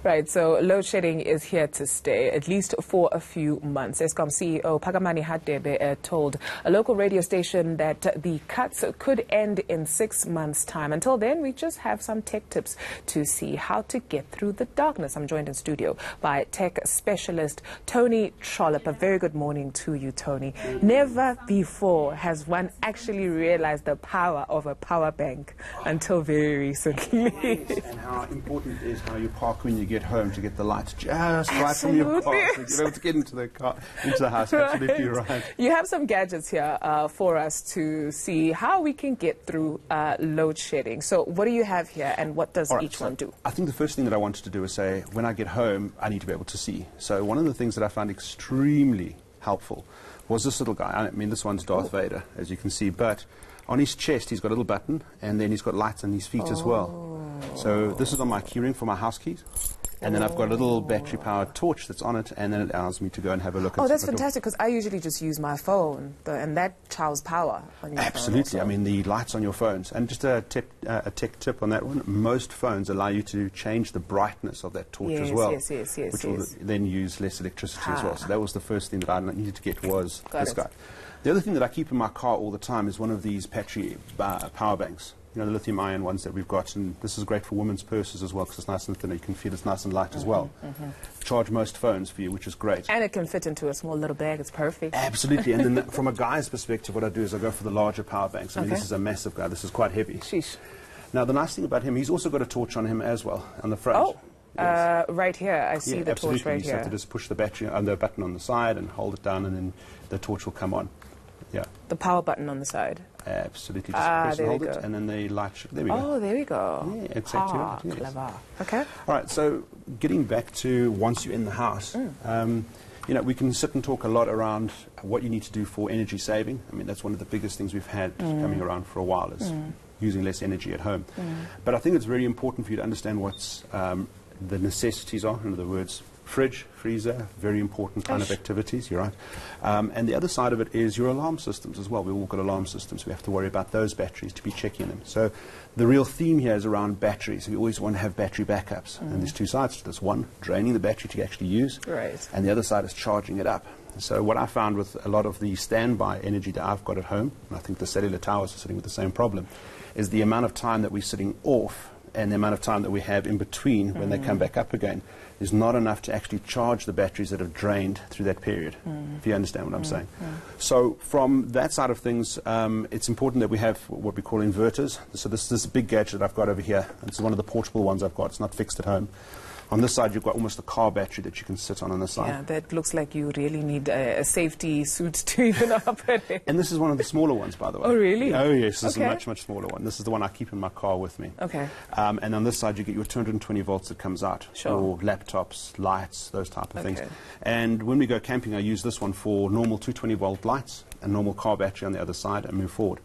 Right, so load shedding is here to stay, at least for a few months. Eskom CEO Phakamani Hadebe told a local radio station that the cuts could end in 6 months' time. Until then, we just have some tech tips to see how to get through the darkness. I'm joined in studio by tech specialist Tony Trollip. A very good morning to you, Tony. Never before has one actually realized the power of a power bank until very recently. Yes, and how important it is how you park when you get home to get the lights just right from your car. So you're able to get into the car, into the house. Right. Absolutely right. You have some gadgets here for us to see how we can get through load shedding. So what do you have here, and what does each one do? I think the first thing that I wanted to do is say, when I get home, I need to be able to see. So one of the things that I found extremely helpful was this little guy. I mean, this one's Darth Vader, as you can see, but on his chest, he's got a little button, and then he's got lights on his feet as well. So this is on my keyring for my house keys. And then I've got a little battery-powered torch that's on it, and then it allows me to go and have a look at it. Oh, that's fantastic, because I usually just use my phone, and that chows power on your Absolutely. phone. I mean, the lights on your phones. And just a tech tip on that one, most phones allow you to change the brightness of that torch as well. Yes, which will then use less electricity as well. So that was the first thing that I needed to get was this guy. The other thing that I keep in my car all the time is one of these battery power banks. You know, the lithium-ion ones that we've got, and this is great for women's purses as well because it's nice and thin. You can feel it's nice and light as well. Charge most phones for you, which is great. And it can fit into a small little bag. It's perfect. Absolutely. And then from a guy's perspective, what I do is I go for the larger power banks. I mean, this is a massive guy. This is quite heavy. Sheesh. Now, the nice thing about him, he's also got a torch on him as well, on the front. Oh. Yes. Right here, I see the torch right here. You have to just push the battery on the button on the side and hold it down, and then the torch will come on. Yeah. The power button on the side. Absolutely. Just press and hold it, and then the light should... There we go. Oh, there we go. Yeah, exactly right. Yes. Clever. Okay. All right, so getting back to once you're in the house, you know, we can sit and talk a lot around what you need to do for energy saving. I mean, that's one of the biggest things we've had coming around for a while is using less energy at home. But I think it's very important for you to understand what's the necessities are, in other words, fridge, freezer, very important kind of activities, you're right. And the other side of it is your alarm systems as well. We've all got alarm systems. We have to worry about those batteries to be checking them. So the real theme here is around batteries. We always want to have battery backups. And there's two sides to this. One, draining the battery to actually use. Right. And the other side is charging it up. So what I found with a lot of the standby energy that I've got at home, and I think the cellular towers are sitting with the same problem, is the amount of time that we're sitting off and the amount of time that we have in between when they come back up again is not enough to actually charge the batteries that have drained through that period, if you understand what I'm saying. So from that side of things, it's important that we have what we call inverters. So this is a big gadget that I've got over here. This is one of the portable ones I've got. It's not fixed at home. On this side, you've got almost a car battery that you can sit on the side. Yeah, that looks like you really need a safety suit to even operate it. And this is one of the smaller ones, by the way. Oh, really? Oh, yes. This is a much, much smaller one. This is the one I keep in my car with me. Okay. And on this side, you get your 220 volts that comes out. Sure. For laptops, lights, those type of things. And when we go camping, I use this one for normal 220-volt lights and normal car battery on the other side and move forward.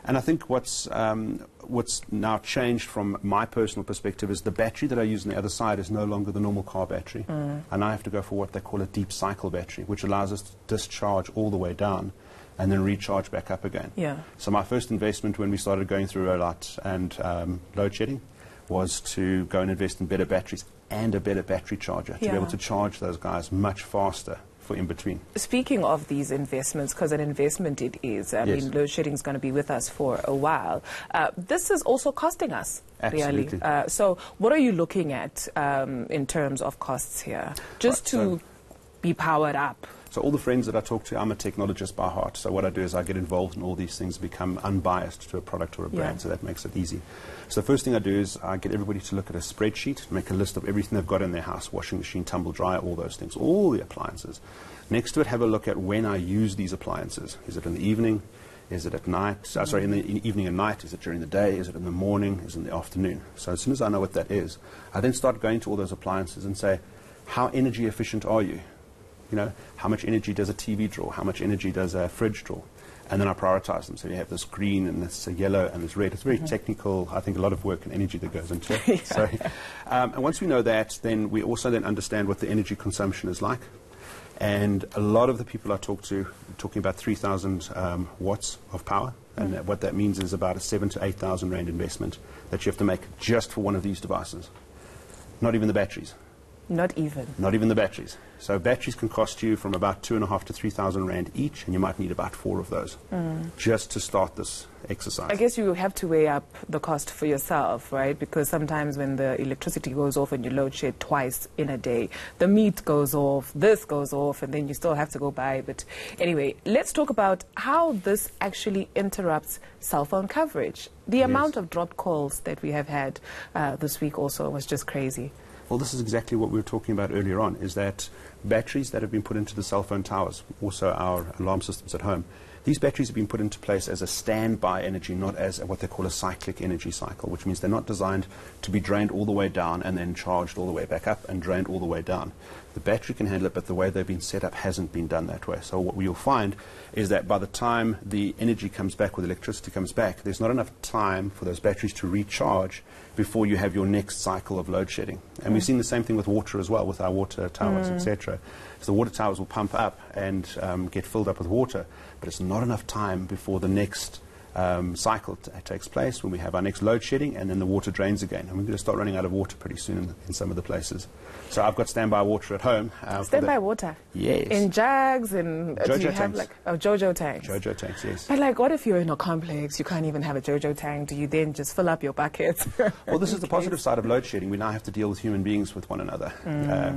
And I think what's now changed from my personal perspective is the battery that I use on the other side is no longer the normal car battery. And I have to go for what they call a deep cycle battery, which allows us to discharge all the way down and then recharge back up again. Yeah. So my first investment when we started going through rollout and load shedding was to go and invest in better batteries and a better battery charger to be able to charge those guys much faster for in between. Speaking of these investments, because an investment it is, I mean, load shedding is going to be with us for a while. This is also costing us, really. So what are you looking at in terms of costs here, just to be powered up? So all the friends that I talk to, I'm a technologist by heart. So what I do is I get involved in all these things, become unbiased to a product or a brand, so that makes it easy. So the first thing I do is I get everybody to look at a spreadsheet, make a list of everything they've got in their house, washing machine, tumble dryer, all those things, all the appliances. Next to it, have a look at when I use these appliances. Is it in the evening? Is it at night? Sorry, in the evening and night? Is it during the day? Is it in the morning? Is it in the afternoon? So as soon as I know what that is, I then start going to all those appliances and say, how energy efficient are you? You know, how much energy does a TV draw? How much energy does a fridge draw? And then I prioritize them. So you have this green and this yellow and this red. It's very technical. I think a lot of work and energy that goes into it. So, and once we know that, then we also then understand what the energy consumption is like. And a lot of the people I talk to, talking about 3,000 watts of power. And what that means is about a 7,000 to 8,000 rand investment that you have to make just for one of these devices. Not even the batteries. Not even? Not even the batteries. So batteries can cost you from about 2,500 to 3,000 Rand each, and you might need about 4 of those just to start this exercise. I guess you have to weigh up the cost for yourself, right? Because sometimes when the electricity goes off and you load shed twice in a day, the meat goes off, this goes off, and then you still have to go buy. But anyway, let's talk about how this actually interrupts cell phone coverage. The amount of dropped calls that we have had this week also was just crazy. Well, this is exactly what we were talking about earlier on, is that batteries that have been put into the cell phone towers, also our alarm systems at home, these batteries have been put into place as a standby energy, not as what they call a cyclic energy cycle, which means they're not designed to be drained all the way down and then charged all the way back up and drained all the way down. The battery can handle it, but the way they've been set up hasn't been done that way. So what you'll find is that by the time the energy comes back, or the electricity comes back, there's not enough time for those batteries to recharge before you have your next cycle of load shedding. And we've seen the same thing with water as well, with our water towers, etc. So the water towers will pump up and get filled up with water, but it's not enough time before the next cycle takes place, when we have our next load shedding, and then the water drains again. And we're going to start running out of water pretty soon in some of the places. So I've got standby water at home. Standby water? Yes. In jugs and do you have tanks. Jojo tanks? Jojo tanks, yes. But like, what if you're in a complex, you can't even have a Jojo tank? Do you then just fill up your buckets? Well, this is the positive side of load shedding. We now have to deal with human beings with one another,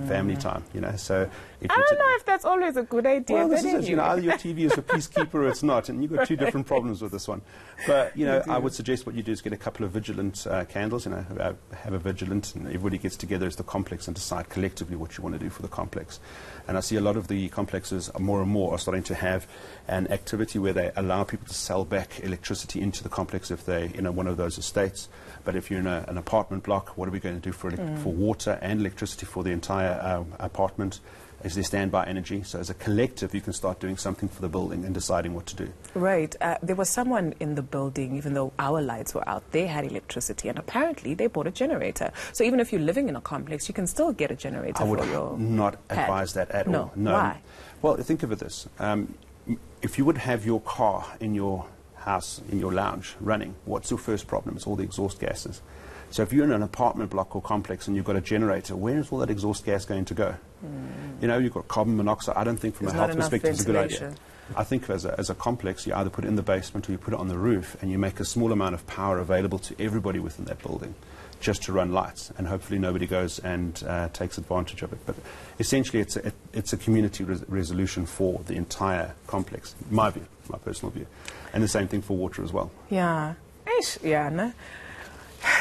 family time, you know. So I don't know if that's always a good idea. Well, this is it. You know, either your TV is a peacekeeper or it's not, and you've got two different problems with this one. But, you know, I would suggest what you do is get a couple of vigilant candles, you know, have a vigilant, and everybody gets together as the complex and decide collectively what you want to do for the complex. And I see a lot of the complexes more and more are starting to have an activity where they allow people to sell back electricity into the complex if they're in one of those estates. But if you're in an apartment block, what are we going to do for water and electricity for the entire apartment? Is there standby energy? So as a collective, you can start doing something for the building and deciding what to do. Right. There was someone in the building, even though our lights were out, they had electricity, and apparently they bought a generator. So even if you're living in a complex, you can still get a generator for your I would not advise that at all. No. Why? Well, think of it this. If you would have your car in your house, in your lounge, running, what's your first problem? It's all the exhaust gases. So if you're in an apartment block or complex and you've got a generator, where is all that exhaust gas going to go? You know, you've got carbon monoxide. I don't think from a health perspective it's a good idea. I think as a complex, you either put it in the basement or you put it on the roof, and you make a small amount of power available to everybody within that building just to run lights, and hopefully nobody goes and takes advantage of it. But essentially it's a community resolution for the entire complex, my view, my personal view. And the same thing for water as well. Yeah. Yeah, no?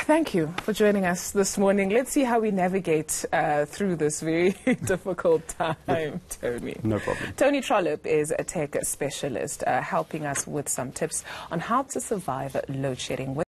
Thank you for joining us this morning. Let's see how we navigate through this very difficult time, Tony. No problem. Tony Trollip is a tech specialist helping us with some tips on how to survive load shedding.